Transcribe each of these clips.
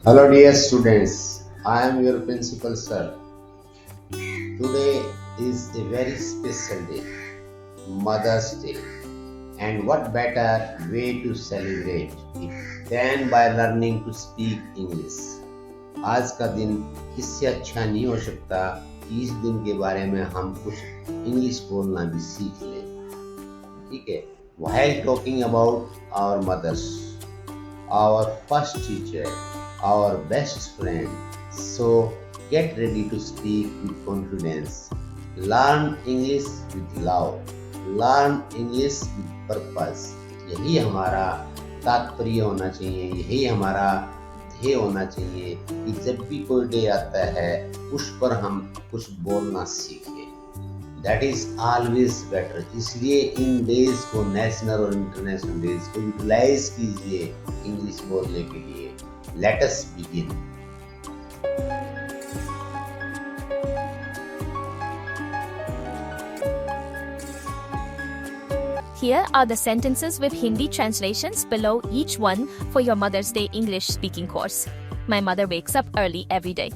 Hello, dear students. I am your principal, sir. Today is a very special day, Mother's Day. And what better way to celebrate it than by learning to speak English? आज का दिन इससे अच्छा नहीं हो सकता कि इस दिन के बारे में हम कुछ इंग्लिश बोलना भी सीख लें। ठीक है? While talking about our mothers, our first teacher, our best friend. So get ready to speak with confidence. Learn English with love. Learn English with purpose. यही हमारा तात्पर्य होना चाहिए, यही हमारा ध्येय होना चाहिए कि जब भी कोई डे आता है उस पर हम कुछ बोलना सीखें। That is always better. इसलिए इन डेज को, नेशनल और इंटरनेशनल डेज को यूटिलाइज कीजिए इंग्लिश बोलने के लिए। Let us begin. Here are the sentences with Hindi translations below each one for your Mother's Day English speaking course. My mother wakes up early every day.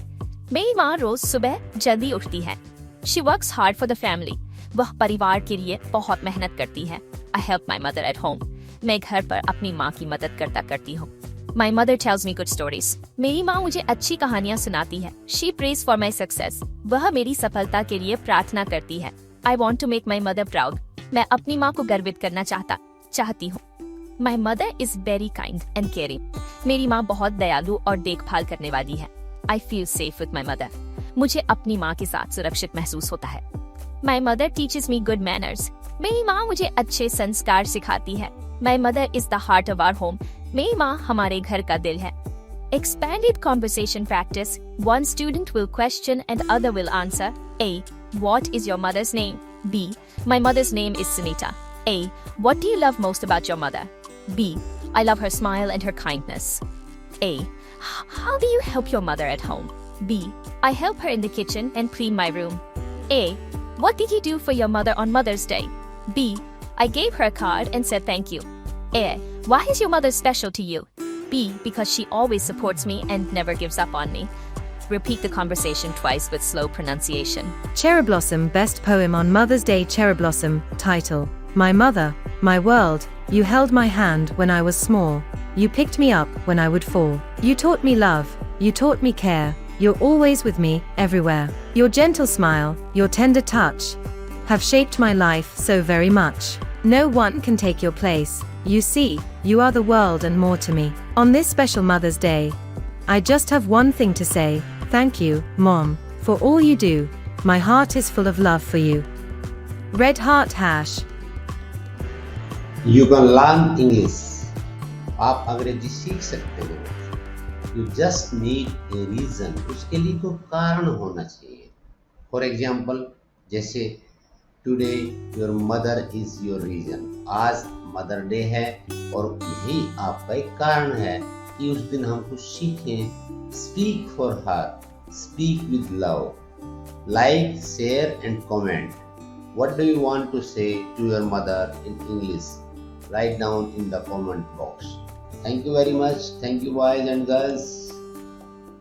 मेरी माँ रोज सुबह जल्दी उठती है. She works hard for the family. वह परिवार के लिए बहुत मेहनत करती है. I help my mother at home. मैं घर पर अपनी माँ की मदद करती हूँ. My mother tells me good stories. मेरी माँ मुझे अच्छी कहानियाँ सुनाती है. She prays for my success. वह मेरी सफलता के लिए प्रार्थना करती है. I want to make my mother proud. मैं अपनी माँ को गर्वित करना चाहती हूँ. My mother is very kind and caring. मेरी माँ बहुत दयालु और देखभाल करने वाली है. I feel safe with my mother. मुझे अपनी माँ के साथ सुरक्षित महसूस होता है. My mother teaches me good manners. मेरी माँ मुझे अच्छे संस्कार सिखाती है. My mother is the heart of our home. मेरी माँ हमारे घर का दिल है. Expanded conversation practice. One student will question and other will answer. A. What is your mother's name? B. My mother's name is Sunita. A. What do you love most about your mother? B. I love her smile and her kindness. A. How do you help your mother at home? B. I help her in the kitchen and clean my room. A. What did you do for your mother on Mother's Day? B. I gave her a card and said thank you. A. Why is your mother special to you? B. Because she always supports me and never gives up on me. Repeat the conversation twice with slow pronunciation. Cherry Blossom Best Poem on Mother's Day. Cherry Blossom. Title: My Mother, My World. You held my hand when I was small. You picked me up when I would fall. You taught me love. You taught me care. You're always with me, everywhere. Your gentle smile, your tender touch have shaped my life so very much. No one can take your place. You see, you are the world and more to me. On this special Mother's Day, I just have one thing to say. Thank you, Mom, for all you do. My heart is full of love for you. Red Heart Hash. You can learn English. आप अंग्रेजी सीख सकते हो. You just need a reason. उसके लिए कोई कारण होना चाहिए. For example, जैसे Today your mother is your reason. आज मदर डे है और यही आपका एक कारण है कि उस दिन हम कुछ सीखें. Speak for her. Speak with love. Like, share and comment. What do you want to say to your mother in English? Write down in the comment box. Thank you very much. Thank you, boys and girls.